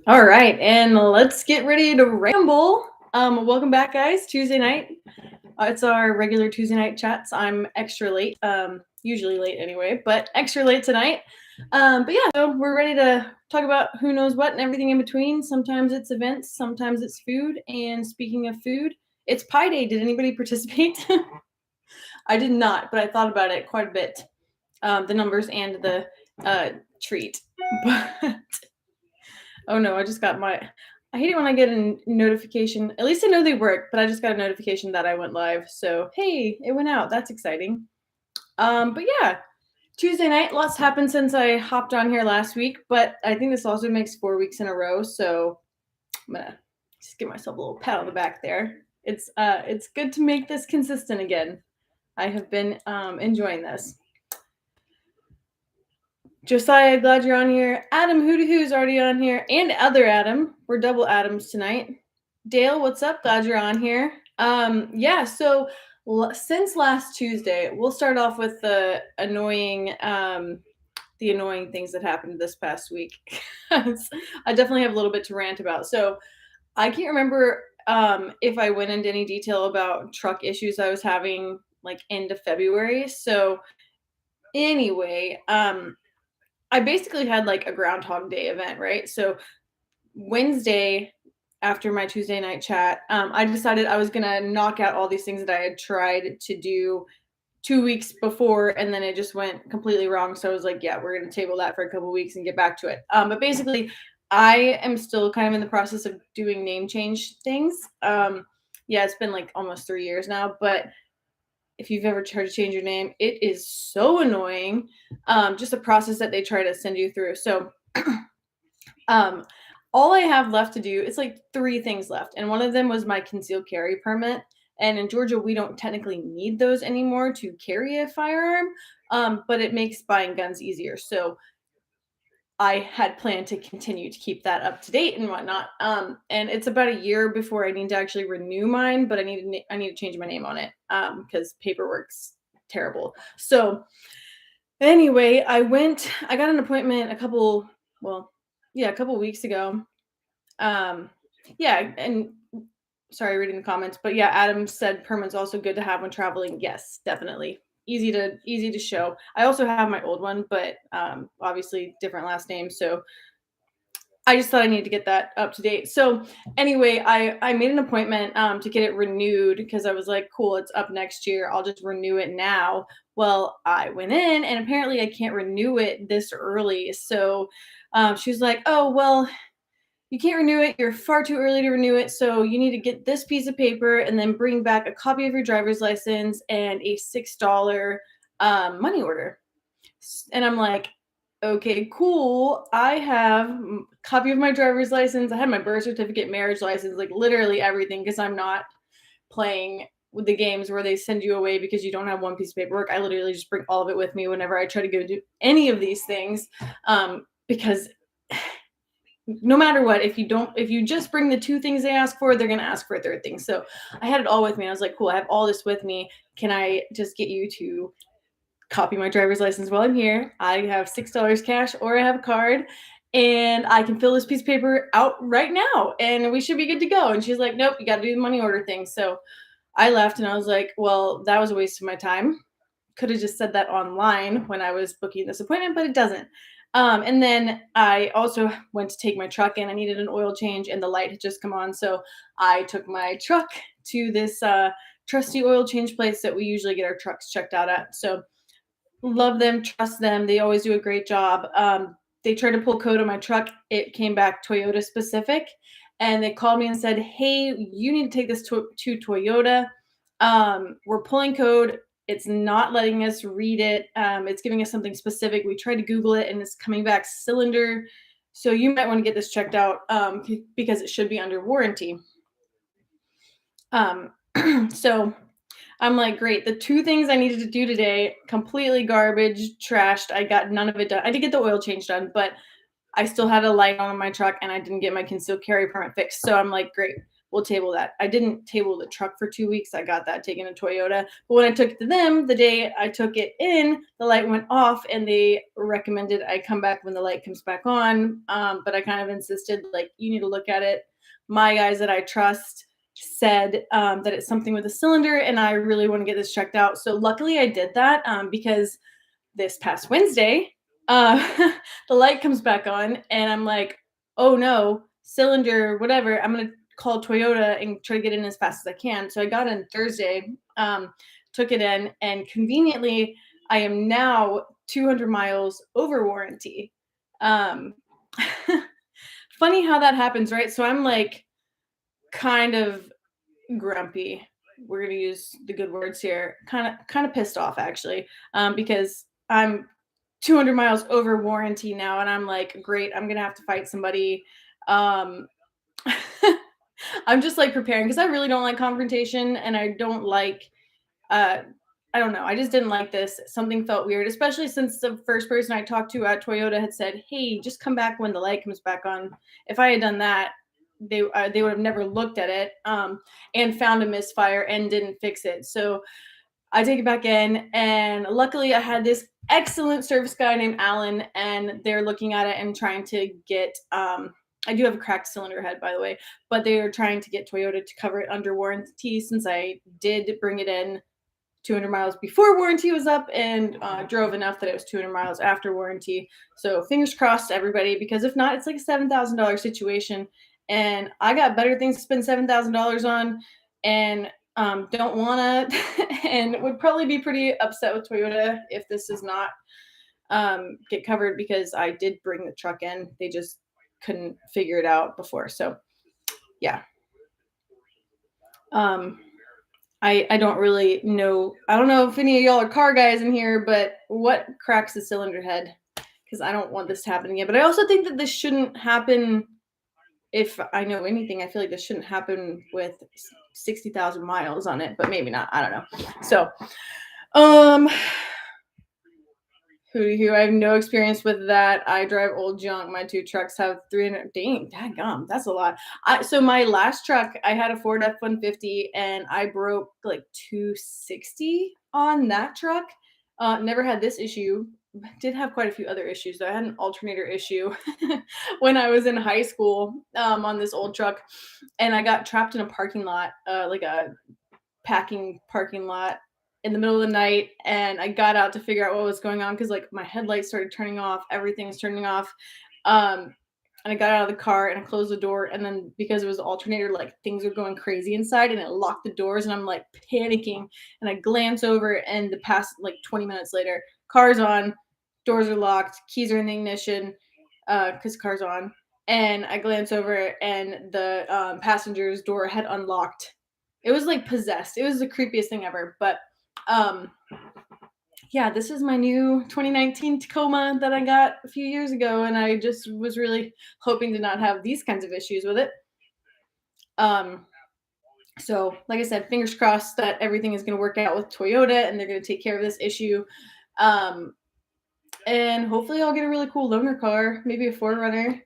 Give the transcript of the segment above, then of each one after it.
All right, and let's get ready to ramble. Welcome back, guys. Tuesday night. It's our regular Tuesday night chats. I'm extra late. Usually late anyway, but extra late tonight. But yeah, so we're ready to talk about who knows what and everything in between. Sometimes it's events, sometimes it's food. And speaking of food, it's Pie Day. Did anybody participate? I did not, but I thought about it quite a bit. The numbers and the uh, treat. But oh no, I just got my. I hate it when I get a notification. At least I know they work, but I just got a notification that I went live. So hey, it went out. That's exciting. But yeah, Tuesday night. Lots happened since I hopped on here last week, but I think this also makes 4 weeks in a row. So I'm gonna just give myself a little pat on the back there. It's good to make this consistent again. I have been enjoying this. Josiah, glad you're on here. Adam Hooty Hoo's already on here, and other Adam. We're double Adams tonight. Dale, what's up? Glad you're on here. Yeah. So since last Tuesday, we'll start off with the annoying things that happened this past week. I definitely have a little bit to rant about. So I can't remember if I went into any detail about truck issues I was having like end of February. So anyway, I basically had like a Groundhog Day event, right? So Wednesday, after my Tuesday night chat, I decided I was gonna knock out all these things that I had tried to do 2 weeks before, and then it just went completely wrong. So I was like, yeah, we're gonna table that for a couple weeks and get back to it. But basically, I am still kind of in the process of doing name change things. Yeah, it's been like almost 3 years now, but if you've ever tried to change your name, it is so annoying. Just a process that they try to send you through. So, um, all I have left to do is like three things left, and one of them was my concealed carry permit. And in Georgia, we don't technically need those anymore to carry a firearm, but it makes buying guns easier. So I had planned to continue to keep that up to date and whatnot. And it's about a year before I need to actually renew mine, but I need to change my name on it because paperwork's terrible. So anyway, I got an appointment a couple weeks ago. Um, yeah, and sorry, reading the comments, but yeah, Adam said permanent's also good to have when traveling. Yes, definitely. Easy to show. I also have my old one, but obviously different last name. So I just thought I needed to get that up to date. So anyway, I made an appointment to get it renewed because I was like, cool, it's up next year. I'll just renew it now. Well, I went in and apparently I can't renew it this early. So she was like, oh well, you can't renew it. You're far too early to renew it. So you need to get this piece of paper and then bring back a copy of your driver's license and a $6 money order. And I'm like, okay, cool. I have a copy of my driver's license. I had my birth certificate, marriage license, like literally everything because I'm not playing with the games where they send you away because you don't have one piece of paperwork. I literally just bring all of it with me whenever I try to go do any of these things because no matter what, if you just bring the two things they ask for, they're going to ask for a third thing. So I had it all with me. I was like, cool, I have all this with me. Can I just get you to copy my driver's license while I'm here? I have $6 cash or I have a card and I can fill this piece of paper out right now and we should be good to go. And she's like, nope, you got to do the money order thing. So I left and I was like, well, that was a waste of my time. Could have just said that online when I was booking this appointment, but it doesn't. And then I also went to take my truck in. I needed an oil change and the light had just come on. So I took my truck to this trusty oil change place that we usually get our trucks checked out at. So love them, trust them. They always do a great job. They tried to pull code on my truck. It came back Toyota specific. And they called me and said, hey, you need to take this to Toyota. We're pulling code. It's not letting us read it. It's giving us something specific. We tried to Google it and it's coming back cylinder. So you might want to get this checked out because it should be under warranty. So I'm like, great. The two things I needed to do today, completely garbage, trashed. I got none of it done. I did get the oil change done, but I still had a light on my truck and I didn't get my concealed carry permit fixed. So I'm like, great. we'll table that. I didn't table the truck for 2 weeks. I got that taken to Toyota. But when I took it to them, the day I took it in, the light went off and they recommended I come back when the light comes back on. But I kind of insisted, like, you need to look at it. My guys that I trust said that it's something with the cylinder and I really want to get this checked out. So luckily I did that because this past Wednesday, the light comes back on and I'm like, oh no, cylinder, whatever. I'm going to call Toyota and try to get in as fast as I can. So I got in Thursday, took it in, and conveniently, I am now 200 miles over warranty. Um, funny how that happens, right? So I'm like kind of grumpy. We're gonna use the good words here. Kind of pissed off actually, because I'm 200 miles over warranty now, and I'm like, great, I'm gonna have to fight somebody. Um, I'm just like preparing because I really don't like confrontation, and I don't like uh I don't know. I just didn't like this. Something felt weird, especially since the first person I talked to at Toyota had said, "Hey, just come back when the light comes back on." If I had done that, they would have never looked at it and found a misfire and didn't fix it. So I take it back in, and luckily I had this excellent service guy named Alan, and they're looking at it and trying to get. I do have a cracked cylinder head, by the way, but they are trying to get Toyota to cover it under warranty since I did bring it in 200 miles before warranty was up and drove enough that it was 200 miles after warranty. So fingers crossed, everybody, because if not, it's like a $7,000 situation. And I got better things to spend $7,000 on and don't want to, and would probably be pretty upset with Toyota if this does not get covered because I did bring the truck in. They just couldn't figure it out before. So, yeah. I don't really know. I don't know if any of y'all are car guys in here, but what cracks the cylinder head? Because I don't want this to happen again. But I also think that this shouldn't happen. If I know anything, I feel like this shouldn't happen with 60,000 miles on it, but maybe not. I don't know. So, um, who I have no experience with that. I drive old junk. My two trucks have 300. Dang, dadgum, that's a lot. So my last truck, I had a Ford F-150, and I broke like 260 on that truck. Never had this issue. Did have quite a few other issues though. I had an alternator issue when I was in high school on this old truck, and I got trapped in a parking lot, like a packing parking lot in the middle of the night, and I got out to figure out what was going on because like my headlights started turning off, everything was turning off. And I got out of the car and I closed the door, and then because it was the alternator, like things were going crazy inside and it locked the doors, and I'm like panicking, and I glance over, and the past like 20 minutes later, car's on, doors are locked, keys are in the ignition because car's on, and I glance over and the passenger's door had unlocked. It was like possessed. It was the creepiest thing ever. But um yeah, this is my new 2019 Tacoma that I got a few years ago, and I just was really hoping to not have these kinds of issues with it. Um so like I said, fingers crossed that everything is going to work out with Toyota and they're going to take care of this issue. Um and hopefully I'll get a really cool loaner car, maybe a 4Runner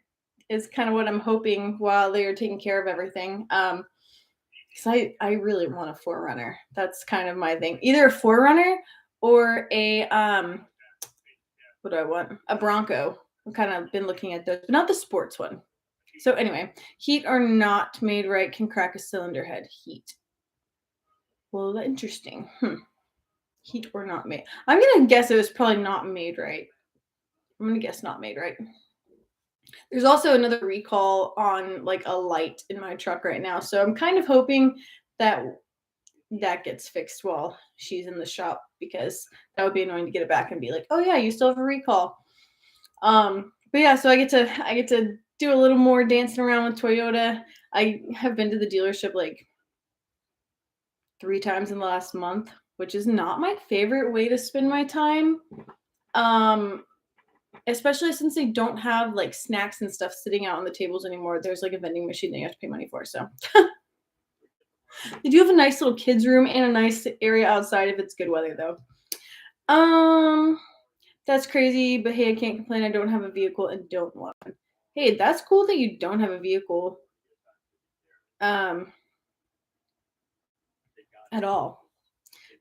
is kind of what I'm hoping while they are taking care of everything. Because I really want a 4Runner. That's kind of my thing. Either a 4Runner or a what do I want? A Bronco. I've kind of been looking at those, but not the sports one. So anyway, heat or not made right can crack a cylinder head. Heat. Well, interesting. Heat or not made. I'm gonna guess it was probably not made right. I'm gonna guess not made right. There's also another recall on like a light in my truck right now, so I'm kind of hoping that that gets fixed while she's in the shop, because that would be annoying to get it back and be like, oh yeah, you still have a recall. But yeah, so I get to do a little more dancing around with Toyota. I have been to the dealership like 3 times in the last month, which is not my favorite way to spend my time. Especially since they don't have like snacks and stuff sitting out on the tables anymore. There's like a vending machine that you have to pay money for. So they do have a nice little kids room and a nice area outside if it's good weather though. That's crazy, but hey, I can't complain. I don't have a vehicle and don't want one. Hey, that's cool that you don't have a vehicle. at all.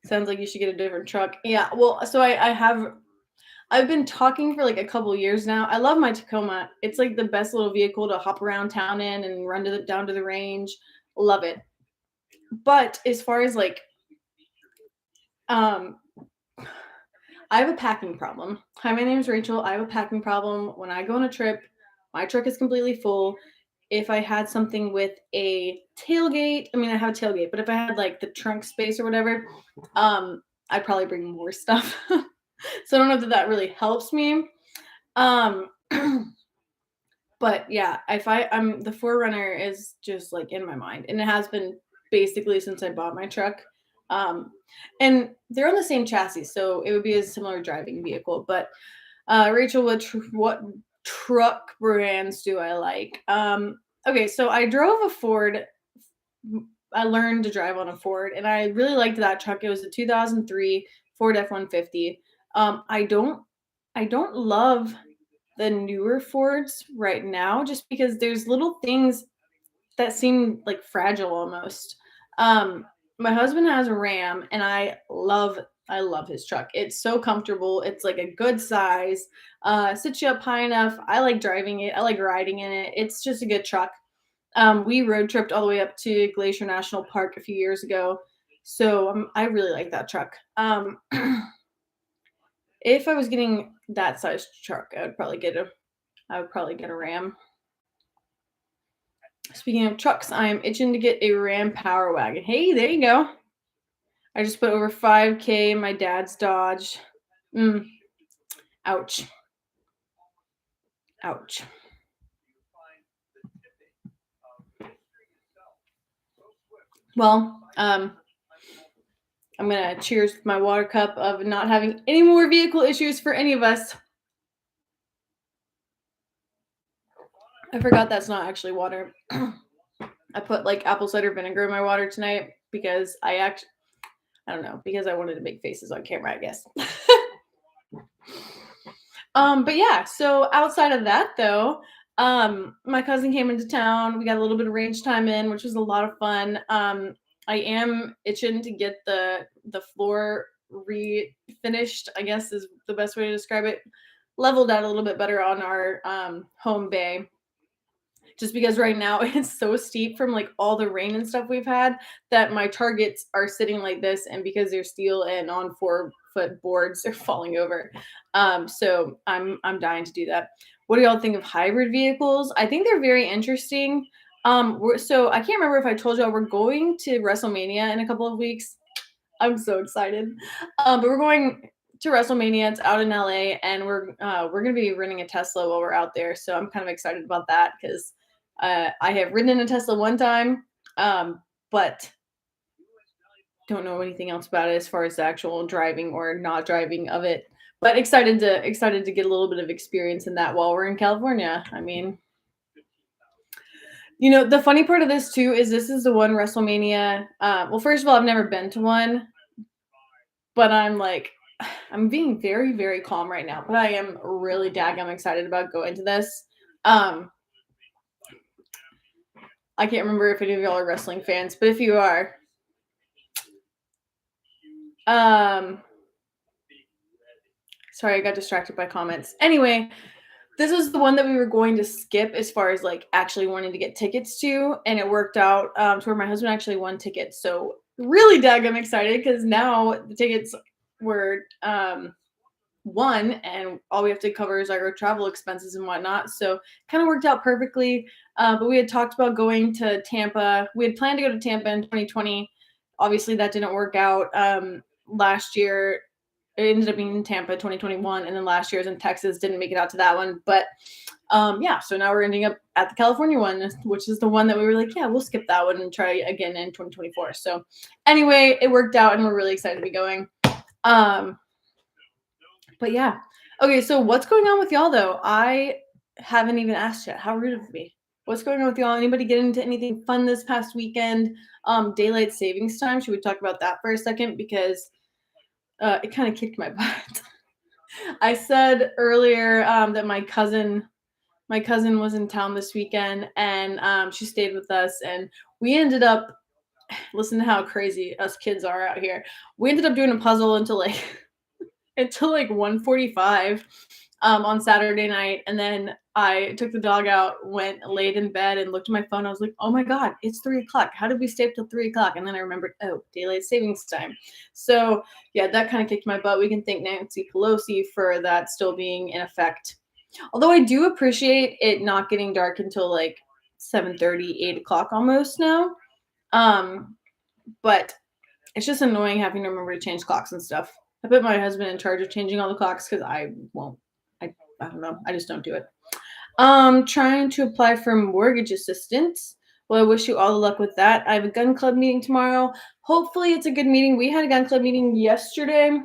Sounds like you should get a different truck. Yeah, well, so I've been talking for like a couple years now. I love my Tacoma. It's like the best little vehicle to hop around town in and run down to the range. Love it. But as far as like um I have a packing problem. Hi, my name is Rachel. I have a packing problem. When I go on a trip, my truck is completely full. If I had something with a tailgate, I mean, I have a tailgate, but if I had like the trunk space or whatever, I'd probably bring more stuff. So I don't know that that really helps me. Um, but yeah, if I'm the Forerunner is just like in my mind, and it has been basically since I bought my truck. Um, and they're on the same chassis, so it would be a similar driving vehicle. But Rachel, what truck brands do I like? Okay, so I drove a Ford. I learned to drive on a Ford, and I really liked that truck. It was a 2003 Ford F-150. I don't love the newer Fords right now, just because there's little things that seem like fragile almost. Um, my husband has a Ram, and I love his truck. It's so comfortable. It's like a good size. Sits you up high enough. I like driving it. I like riding in it. It's just a good truck. We road tripped all the way up to Glacier National Park a few years ago, so I really like that truck. If I was getting that size truck, I would probably get a Ram. Speaking of trucks, I am itching to get a Ram Power Wagon. Hey, there you go. I just put over 5K in my dad's Dodge. Mm, ouch. Ouch. Well, I'm gonna cheers with my water cup of not having any more vehicle issues for any of us. I forgot that's not actually water. I put like apple cider vinegar in my water tonight because I don't know, because I wanted to make faces on camera, I guess. But yeah, so outside of that though, my cousin came into town. We got a little bit of range time in, which was a lot of fun. I am itching to get the floor refinished, I guess is the best way to describe it. Leveled out a little bit better on our home bay, just because right now it's so steep from like all the rain and stuff we've had that my targets are sitting like this, and because they're steel and on 4-foot boards, they're falling over. So I'm dying to do that. What do y'all think of hybrid vehicles? I think they're very interesting. So I can't remember if I told y'all we're going to WrestleMania in a couple of weeks. I'm so excited. But we're going to WrestleMania. It's out in LA, and we're gonna be renting a Tesla while we're out there. So I'm kind of excited about that because I have ridden in a Tesla one time, but don't know anything else about it as far as the actual driving or not driving of it. But excited to get a little bit of experience in that while we're in California. I mean, the funny part of this too is this is the one WrestleMania. Well, first of all, I've never been to one, but I'm being very, very calm right now. But I am really daggum excited about going to this. I can't remember if any of y'all are wrestling fans, but if you are, sorry, I got distracted by comments. Anyway, this was the one that we were going to skip as far as like actually wanting to get tickets to, and it worked out to where my husband actually won tickets. So really daggum excited because now the tickets were won, and all we have to cover is our travel expenses and whatnot. So kind of worked out perfectly. But we had talked about going to Tampa. We had planned to go to Tampa in 2020. Obviously, that didn't work out. Last year, it ended up being in Tampa 2021, and then last year was in Texas. Didn't make it out to that one, but yeah. So now we're ending up at the California one, which is the one that we were like, yeah, we'll skip that one and try again in 2024. So anyway, it worked out, and we're really excited to be going. But yeah. Okay, so what's going on with y'all though? I haven't even asked yet. How rude of me. What's going on with y'all? Anybody get into anything fun this past weekend? Daylight savings time. Should we talk about that for a second? Because it kind of kicked my butt. I said earlier that my cousin was in town this weekend, and she stayed with us, and we ended up listen to how crazy us kids are out here. We ended up doing a puzzle until like until like 1:45 on Saturday night, and then I took the dog out, went laid in bed, and looked at my phone. I was like, "Oh my god, it's 3 o'clock. How did we stay up till 3 o'clock?" And then I remembered, oh, daylight savings time. So yeah, that kind of kicked my butt. We can thank Nancy Pelosi for that still being in effect. Although I do appreciate it not getting dark until like 7:30, 8 o'clock almost now. Um, but it's just annoying having to remember to change clocks and stuff. I put my husband in charge of changing all the clocks because I won't. I don't know. I just don't do it. Trying to apply for mortgage assistance. Well, I wish you all the luck with that. I have a gun club meeting tomorrow. Hopefully, it's a good meeting. We had a gun club meeting yesterday.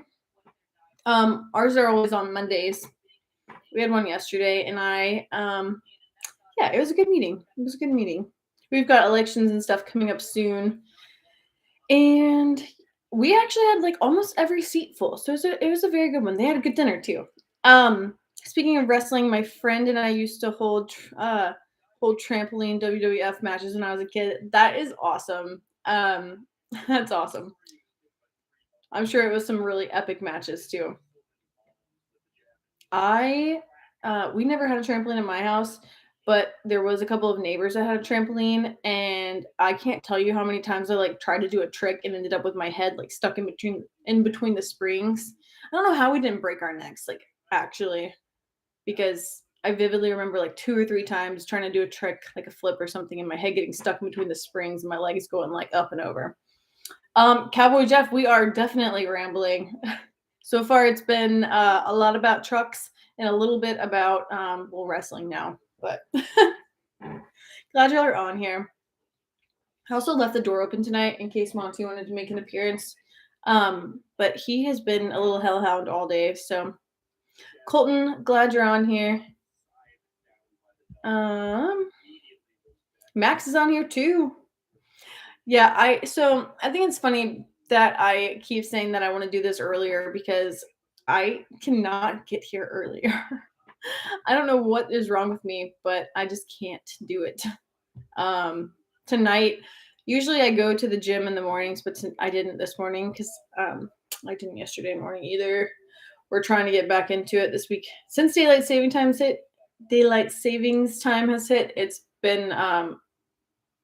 Ours are always on Mondays. We had one yesterday, and yeah, it was a good meeting. It was a good meeting. We've got elections and stuff coming up soon, and we actually had like almost every seat full. So it was a very good one. They had a good dinner too. Speaking of wrestling, my friend and I used to hold trampoline WWF matches when I was a kid. That is awesome. That's awesome. I'm sure it was some really epic matches too. I we never had a trampoline in my house, but there was a couple of neighbors that had a trampoline, and I can't tell you how many times I like tried to do a trick and ended up with my head like stuck in between the springs. I don't know how we didn't break our necks, like actually, because I vividly remember like two or three times trying to do a trick, like a flip or something, and my head getting stuck in between the springs and my legs going like up and over. Cowboy Jeff, we are definitely rambling. So far, it's been a lot about trucks and a little bit about well wrestling now. But glad y'all are on here. I also left the door open tonight in case Monty wanted to make an appearance. But he has been a little hellhound all day. So Colton, glad you're on here. Max is on here too. Yeah, I think it's funny that I keep saying that I want to do this earlier because I cannot get here earlier. I don't know what is wrong with me, but I just can't do it. Tonight, usually I go to the gym in the mornings, but I didn't this morning because I didn't yesterday morning either. We're trying to get back into it this week since daylight savings time has hit. It's been I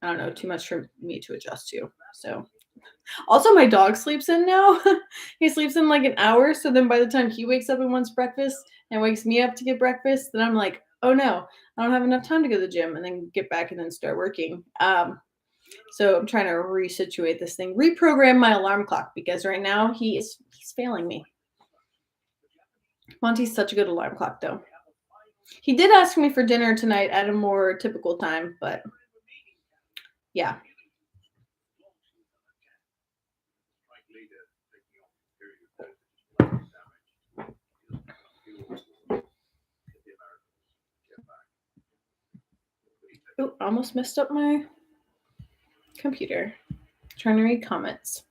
don't know, too much for me to adjust to. So also my dog sleeps in now. He sleeps in like an hour. So then by the time he wakes up and wants breakfast and wakes me up to get breakfast, then I'm like, oh no, I don't have enough time to go to the gym and then get back and then start working. So I'm trying to resituate this thing, reprogram my alarm clock because right now he's failing me. Monty's such a good alarm clock though. He did ask me for dinner tonight at a more typical time, but yeah. Oh, almost messed up my computer. Trying to read comments.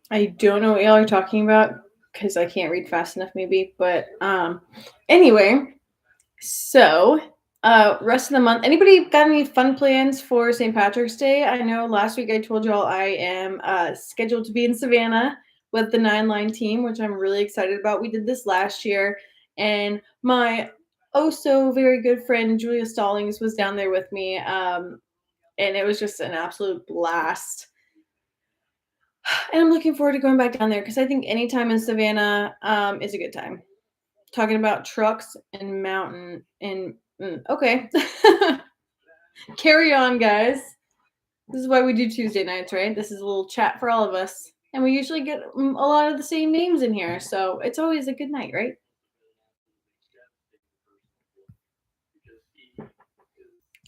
I don't know what y'all are talking about because I can't read fast enough, maybe. But anyway, so rest of the month. Anybody got any fun plans for St. Patrick's Day? I know last week I told y'all I am scheduled to be in Savannah with the 9 Line team, which I'm really excited about. We did this last year, and my oh so very good friend Julia Stallings was down there with me, and it was just an absolute blast. And I'm looking forward to going back down there because I think any time in Savannah is a good time. Talking about trucks and mountain and okay. Carry on, guys. This is why we do Tuesday nights, right? This is a little chat for all of us. And we usually get a lot of the same names in here. So it's always a good night, right?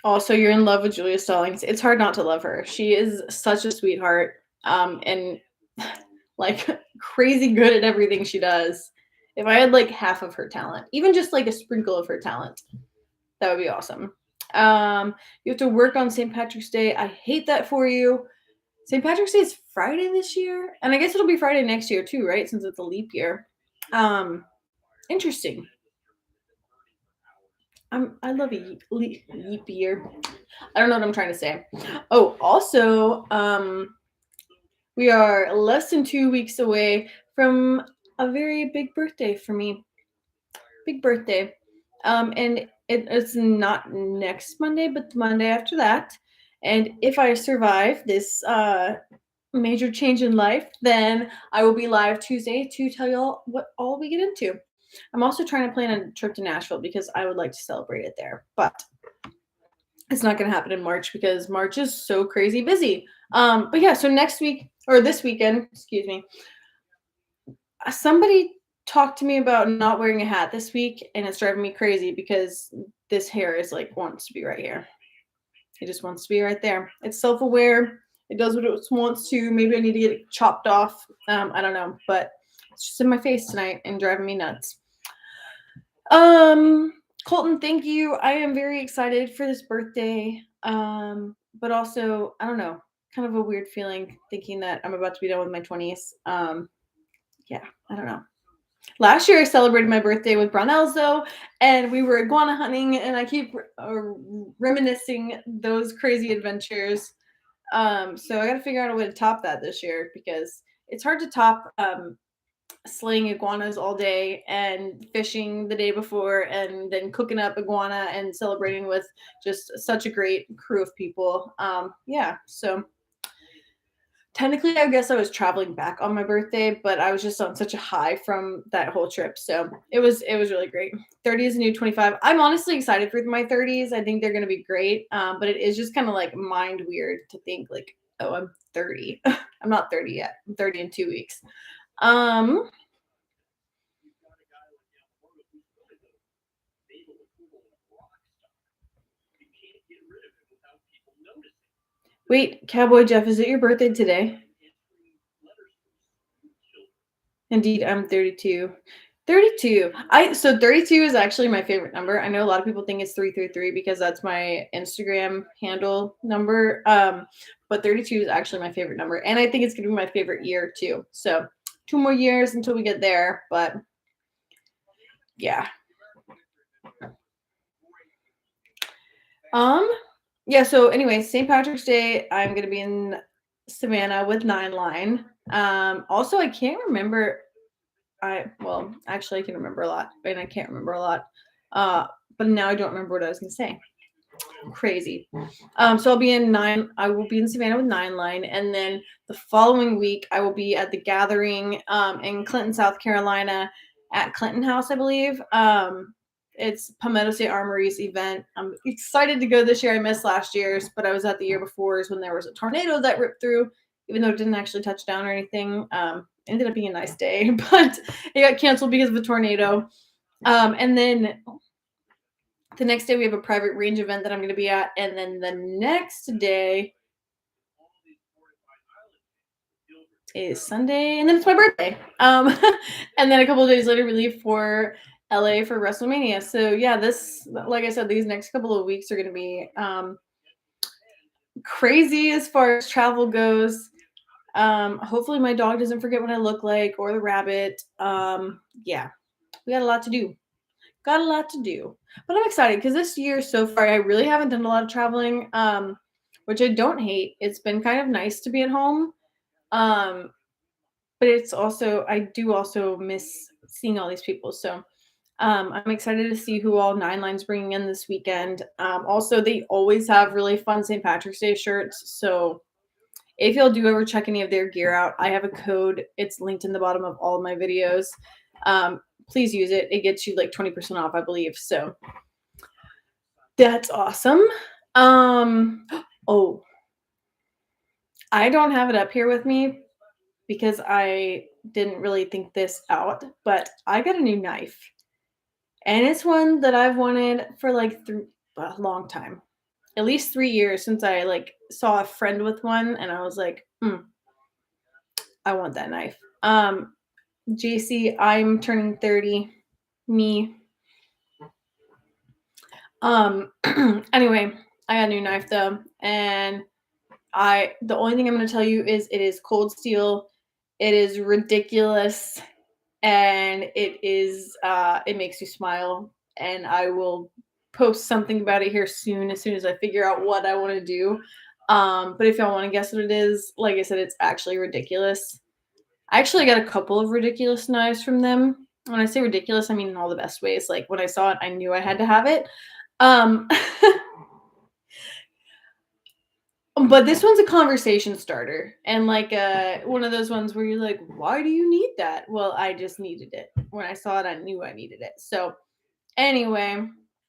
Also, you're in love with Julia Stallings. It's hard not to love her. She is such a sweetheart. And like crazy good at everything she does. If I had like half of her talent, even just like a sprinkle of her talent, that would be awesome. You have to work on St. Patrick's Day. I hate that for you. St. Patrick's Day is Friday this year, and I guess it'll be Friday next year too, right? Since it's a leap year. Interesting. I love a leap year. I don't know what I'm trying to say. Oh, also, we are less than 2 weeks away from a very big birthday for me. Big birthday. And it's not next Monday, but the Monday after that. And if I survive this major change in life, then I will be live Tuesday to tell y'all what all we get into. I'm also trying to plan a trip to Nashville because I would like to celebrate it there, but it's not going to happen in March because March is so crazy busy. But yeah, so next week or this weekend, excuse me, somebody talked to me about not wearing a hat this week, and it's driving me crazy because this hair is like wants to be right here. It just wants to be right there. It's self-aware. It does what it wants to. Maybe I need to get it chopped off. I don't know, but it's just in my face tonight and driving me nuts. Um, Colton, thank you. I am very excited for this birthday. But also, I don't know, kind of a weird feeling thinking that I'm about to be done with my 20s. Yeah, I don't know. Last year, I celebrated my birthday with Brownells, though, and we were iguana hunting, and I keep reminiscing those crazy adventures. So I got to figure out a way to top that this year because it's hard to top slaying iguanas all day and fishing the day before and then cooking up iguana and celebrating with just such a great crew of people. Yeah, so technically I guess I was traveling back on my birthday, but I was just on such a high from that whole trip. So it was really great. 30 is a new 25. I'm honestly excited for my 30s. I think they're gonna be great. But it is just kind of like mind weird to think like, oh, I'm 30. I'm not 30 yet. I'm 30 in 2 weeks. Um Wait, Cowboy Jeff, is it your birthday today? Indeed, I'm 32. 32. So 32 is actually my favorite number. I know a lot of people think it's 333 because that's my Instagram handle number. But 32 is actually my favorite number. And I think it's gonna be my favorite year too. So 2 more years until we get there. But yeah. Um, yeah, so anyway, St. Patrick's Day, I'm gonna be in Savannah with Nine Line. Also I can't remember actually, I can remember a lot, and I can't remember a lot. But now I don't remember what I was gonna say. Crazy. So I will be in Savannah with Nine Line, and then the following week I will be at the gathering in Clinton, South Carolina, at Clinton House, I believe. It's Palmetto State Armory's event. I'm excited to go this year. I missed last year's, but I was at the year before's when there was a tornado that ripped through, even though it didn't actually touch down or anything. Ended up being a nice day, but it got canceled because of a tornado. And then the next day we have a private range event that I'm going to be at, and then the next day is Sunday, and then it's my birthday. And then a couple of days later we leave for LA for WrestleMania. So yeah, this, like I said, these next couple of weeks are going to be crazy as far as travel goes. Hopefully my dog doesn't forget what I look like or the rabbit. Yeah, we got a lot to do. Got a lot to do. But I'm excited because this year so far I really haven't done a lot of traveling, which I don't hate. It's been kind of nice to be at home. Um, but it's also I do also miss seeing all these people. So I'm excited to see who all Nine Line's bringing in this weekend. Also, they always have really fun St. Patrick's Day shirts. So if y'all do ever check any of their gear out, I have a code. It's linked in the bottom of all of my videos. Please use it. It gets you like 20% off, I believe. So that's awesome. Oh, I don't have it up here with me because I didn't really think this out, but I got a new knife. And it's one that I've wanted for like a long time. At least 3 years since I like saw a friend with one and I was like, I want that knife. JC, I'm turning 30. Me. Anyway, I got a new knife though, and the only thing I'm gonna tell you is it is cold steel. It is ridiculous, and it makes you smile, and I will post something about it here soon, as soon as I figure out what I want to do. But if y'all want to guess what it is, like I said, it's actually ridiculous. I actually got a couple of ridiculous knives from them. When I say ridiculous, I mean in all the best ways. Like when I saw it, I knew I had to have it. Um, but this one's a conversation starter, and like one of those ones where you're like, "Why do you need that?" Well, I just needed it. When I saw it, I knew I needed it. So anyway,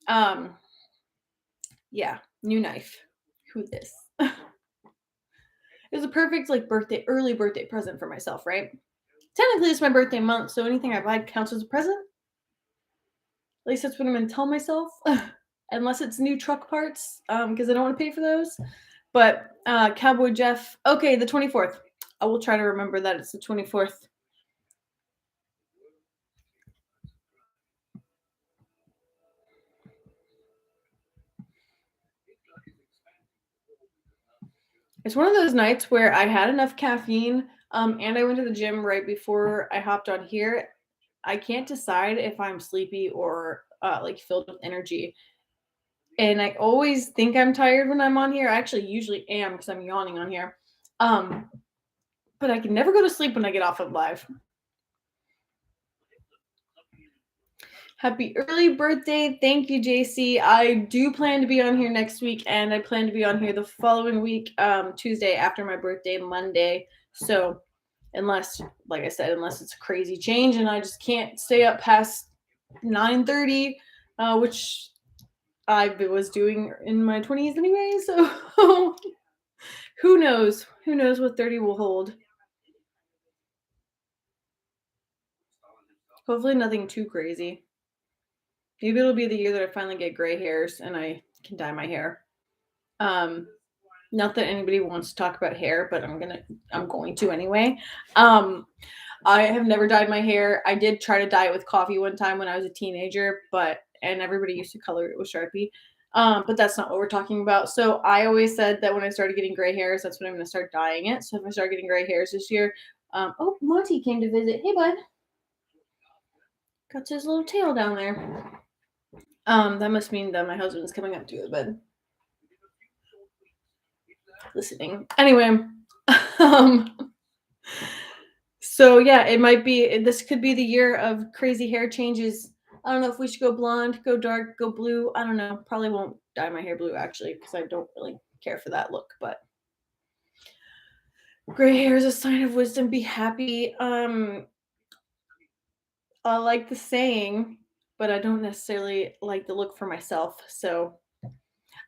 um, yeah, new knife. Who this? It was a perfect like early birthday present for myself, right? Technically, it's my birthday month, so anything I buy counts as a present. At least that's what I'm gonna tell myself. Unless it's new truck parts, because I don't want to pay for those. But Cowboy Jeff, okay, the 24th. I will try to remember that it's the 24th. It's one of those nights where I had enough caffeine, and I went to the gym right before I hopped on here. I can't decide if I'm sleepy or like filled with energy. And I always think I'm tired when I'm on here. I actually usually am because I'm yawning on here. Um, but I can never go to sleep when I get off of live. Happy early birthday. Thank you, JC. I do plan to be on here next week, and I plan to be on here the following week, Tuesday after my birthday, Monday. So, unless, like I said, unless it's a crazy change and I just can't stay up past 9:30, which I was doing in my 20s anyway. So, who knows? Who knows what 30 will hold? Hopefully, nothing too crazy. Maybe it'll be the year that I finally get gray hairs and I can dye my hair. Um, Not that anybody wants to talk about hair, but I'm going to anyway. Um, I have never dyed my hair. I did try to dye it with coffee one time when I was a teenager, and everybody used to color it with Sharpie. But that's not what we're talking about. So I always said that when I started getting gray hairs, that's when I'm going to start dyeing it. So if I start getting gray hairs this year, oh, Monty came to visit. Hey, bud. Got his little tail down there. That must mean that my husband's coming up to the bed. Listening. Anyway, um, so yeah, it might be. This could be the year of crazy hair changes. I don't know if we should go blonde, go dark, go blue. I don't know. Probably won't dye my hair blue actually because I don't really care for that look. But gray hair is a sign of wisdom. Be happy. I like the saying, but I don't necessarily like the look for myself. So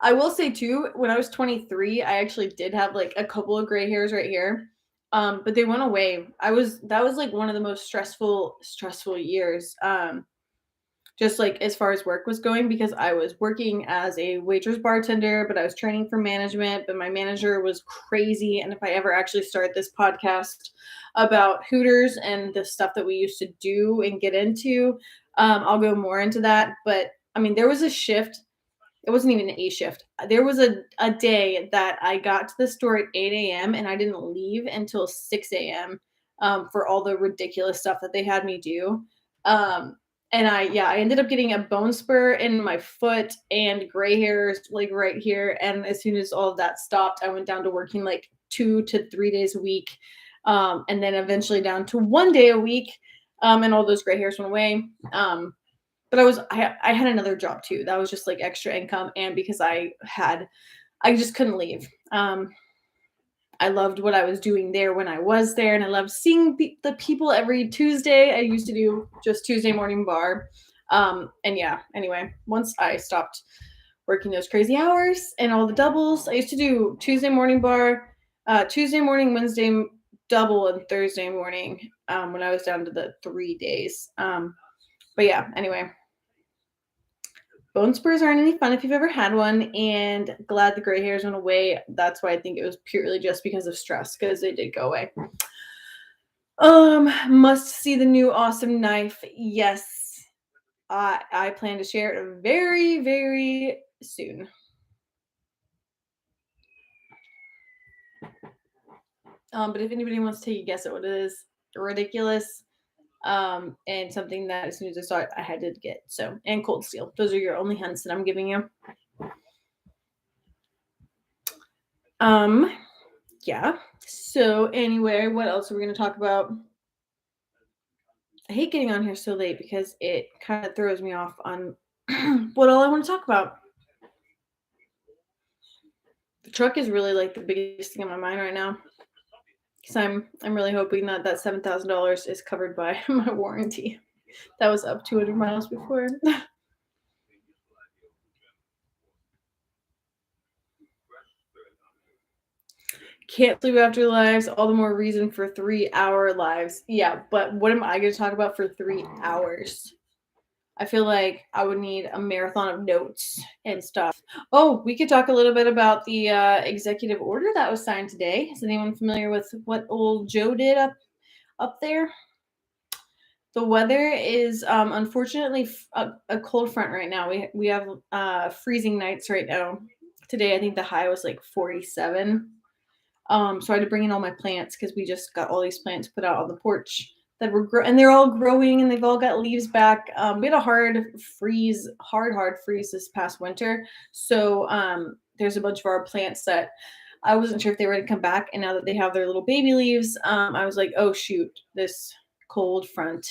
I will say too, when I was 23, I actually did have like a couple of gray hairs right here. But they went away. That was like one of the most stressful years. Just like as far as work was going because I was working as a waitress bartender, but I was training for management, but my manager was crazy. And if I ever actually start this podcast about Hooters and the stuff that we used to do and get into, I'll go more into that. But I mean, there was a shift. It wasn't even a shift. There was a day that I got to the store at 8 a.m. and I didn't leave until 6 a.m. For all the ridiculous stuff that they had me do. And I ended up getting a bone spur in my foot and gray hairs like right here. And as soon as all of that stopped, I went down to working like 2 to 3 days a week. And then eventually down to 1 day a week. And all those gray hairs went away. But I had another job too. That was just like extra income. And because I just couldn't leave. I loved what I was doing there when I was there, and I loved seeing the people every Tuesday. I used to do just Tuesday morning bar. And yeah, anyway, once I stopped working those crazy hours and all the doubles, I used to do Tuesday morning bar, Tuesday morning, Wednesday double, and Thursday morning when I was down to the 3 days. But yeah, anyway. Bone spurs aren't any fun if you've ever had one, and glad the gray hairs went away. That's why I think it was purely just because of stress, because they did go away. Must see the new awesome knife. Yes. I plan to share it very, very soon. But if anybody wants to take a guess at what it is, ridiculous. And something that as soon as I saw it, I had to get. So, and Cold Steel. Those are your only hints that I'm giving you. Um, yeah. So anyway, what else are we gonna talk about? I hate getting on here so late because it kind of throws me off on what all I want to talk about. The truck is really like the biggest thing on my mind right now because I'm really hoping that that $7,000 is covered by my warranty. That was up 200 miles before. Can't sleep after lives. All the more reason for 3 hour lives. Yeah, but what am I going to talk about for 3 hours? I feel like I would need a marathon of notes and stuff. Oh, we could talk a little bit about the executive order that was signed today. Is anyone familiar with what old Joe did up there? The weather is unfortunately a cold front right now. We have freezing nights right now. Today, I think the high was like 47. So I had to bring in all my plants because we just got all these plants put out on the porch that were and they're all growing and they've all got leaves back. We had a hard freeze this past winter. So there's a bunch of our plants that I wasn't sure if they were going to come back, and now that they have their little baby leaves, I was like, oh shoot, this cold front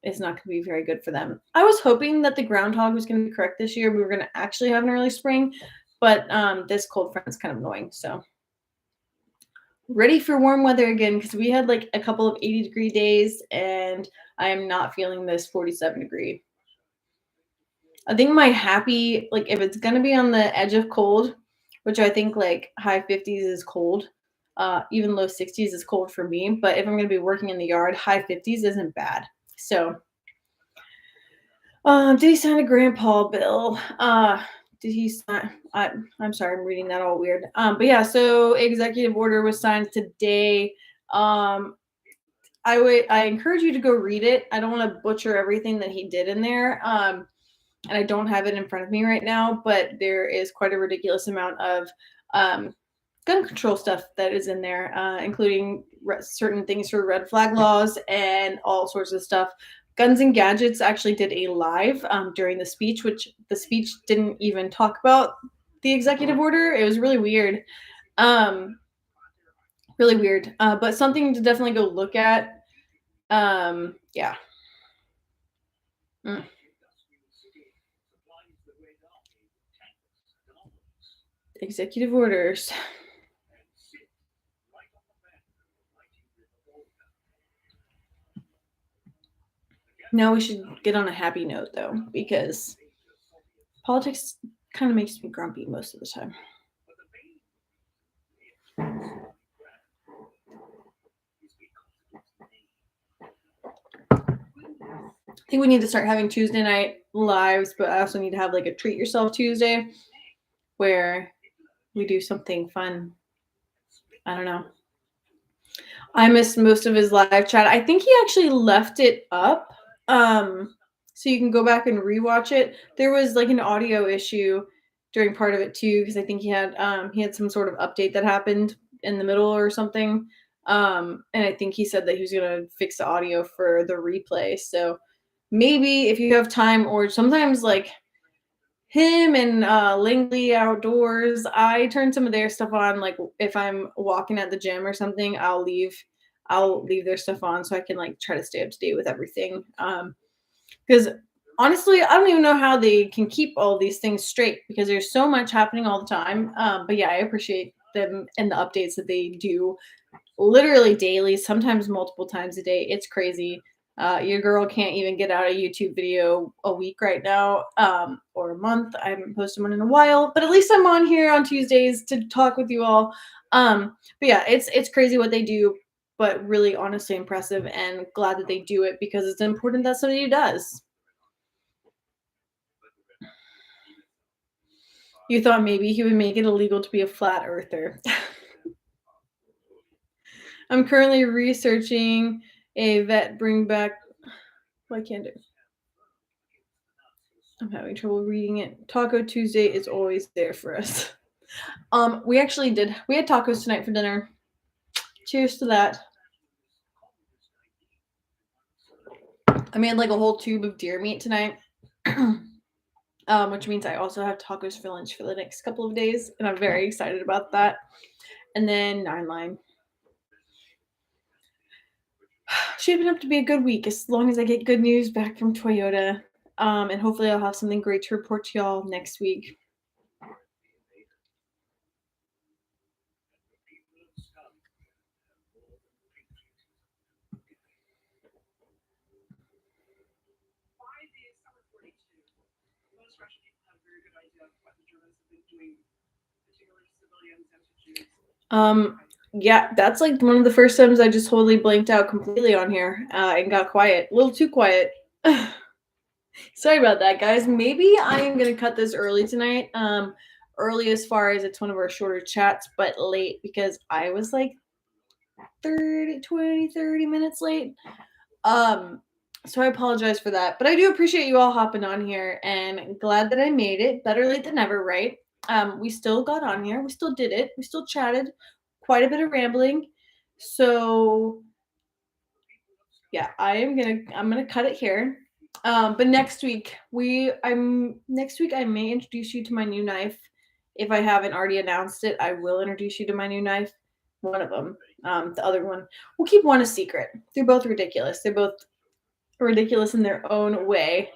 is not going to be very good for them. I was hoping that the groundhog was going to be correct this year. We were going to actually have an early spring, but this cold front is kind of annoying. So ready for warm weather again because we had like a couple of 80-degree days and I am not feeling this 47-degree. I think my happy, like if it's going to be on the edge of cold, which I think like high 50s is cold, even low 60s is cold for me. But if I'm going to be working in the yard, high 50s isn't bad. So, did he sign a grandpa bill? Did he sign? I'm sorry, I'm reading that all weird. But yeah, so executive order was signed today. Um, I encourage you to go read it. I don't want to butcher everything that he did in there. And I don't have it in front of me right now, but there is quite a ridiculous amount of um, gun control stuff that is in there, including certain things for red flag laws and all sorts of stuff. Guns and Gadgets actually did a live during the speech, which the speech didn't even talk about the executive order. It was really weird. Um, really weird, but something to definitely go look at. Yeah. Mm. Executive orders. Now we should get on a happy note though, because politics kind of makes me grumpy most of the time. I think we need to start having Tuesday night lives, but I also need to have like a treat yourself Tuesday where we do something fun. I don't know. I missed most of his live chat. I think he actually left it up. So you can go back and rewatch it. There was like an audio issue during part of it too, because I think he had some sort of update that happened in the middle or something. And I think he said that he was gonna fix the audio for the replay. So maybe if you have time, or sometimes like him and Langley Outdoors, I turn some of their stuff on. Like if I'm walking at the gym or something, I'll leave their stuff on so I can like try to stay up to date with everything. Because honestly, I don't even know how they can keep all these things straight because there's so much happening all the time. But yeah, I appreciate them and the updates that they do literally daily, sometimes multiple times a day. It's crazy. Your girl can't even get out a YouTube video a week right now, or a month. I haven't posted one in a while, but at least I'm on here on Tuesdays to talk with you all. But yeah, it's crazy what they do, but really honestly impressive and glad that they do it because it's important that somebody does. You thought maybe he would make it illegal to be a flat earther. I'm currently researching a vet bring back. Why can't it? I'm having trouble reading it. Taco Tuesday is always there for us. We actually did. We had tacos tonight for dinner. Cheers to that. I made like a whole tube of deer meat tonight. Which means I also have tacos for lunch for the next couple of days, and I'm very excited about that. And then Nine Line. Shaping up to be a good week as long as I get good news back from Toyota. And hopefully I'll have something great to report to y'all next week. Yeah, that's like one of the first times I just totally blanked out completely on here and got quiet, a little too quiet. Sorry about that, guys. Maybe I am gonna cut this early tonight. Early as far as it's one of our shorter chats, but late because I was like 30 minutes late. Um, so I apologize for that. But I do appreciate you all hopping on here and glad that I made it. Better late than never, right? We still got on here. We still did it. We still chatted. Quite a bit of rambling. So yeah, I'm gonna cut it here. But next week I may introduce you to my new knife. If I haven't already announced it, I will introduce you to my new knife. One of them. The other one, we'll keep one a secret. They're both ridiculous. They're both ridiculous in their own way.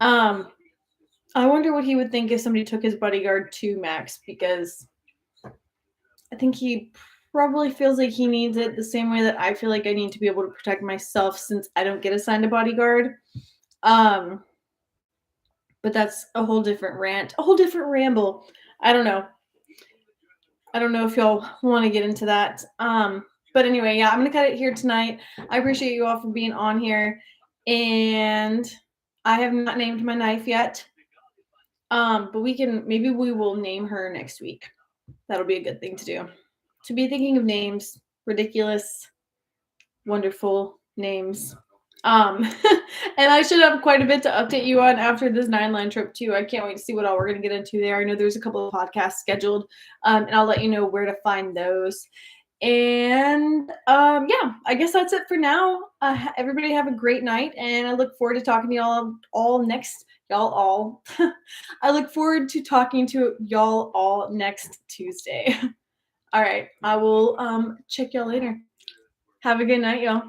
Um, I wonder what he would think if somebody took his bodyguard to Max, because I think he probably feels like he needs it the same way that I feel like I need to be able to protect myself since I don't get assigned a bodyguard. Um, but that's a whole different rant, a whole different ramble. I don't know. I don't know if y'all want to get into that. But anyway, yeah, I'm gonna cut it here tonight. I appreciate you all for being on here, and I have not named my knife yet. But maybe we will name her next week. That'll be a good thing to do. To be thinking of names, ridiculous, wonderful names. And I should have quite a bit to update you on after this 9 line trip too. I can't wait to see what all we're gonna get into there. I know there's a couple of podcasts scheduled, and I'll let you know where to find those. And yeah, I guess that's it for now. Everybody have a great night, and I look forward to talking to y'all next. Y'all all. I look forward to talking to y'all all next Tuesday. All right, I will check y'all later. Have a good night, y'all.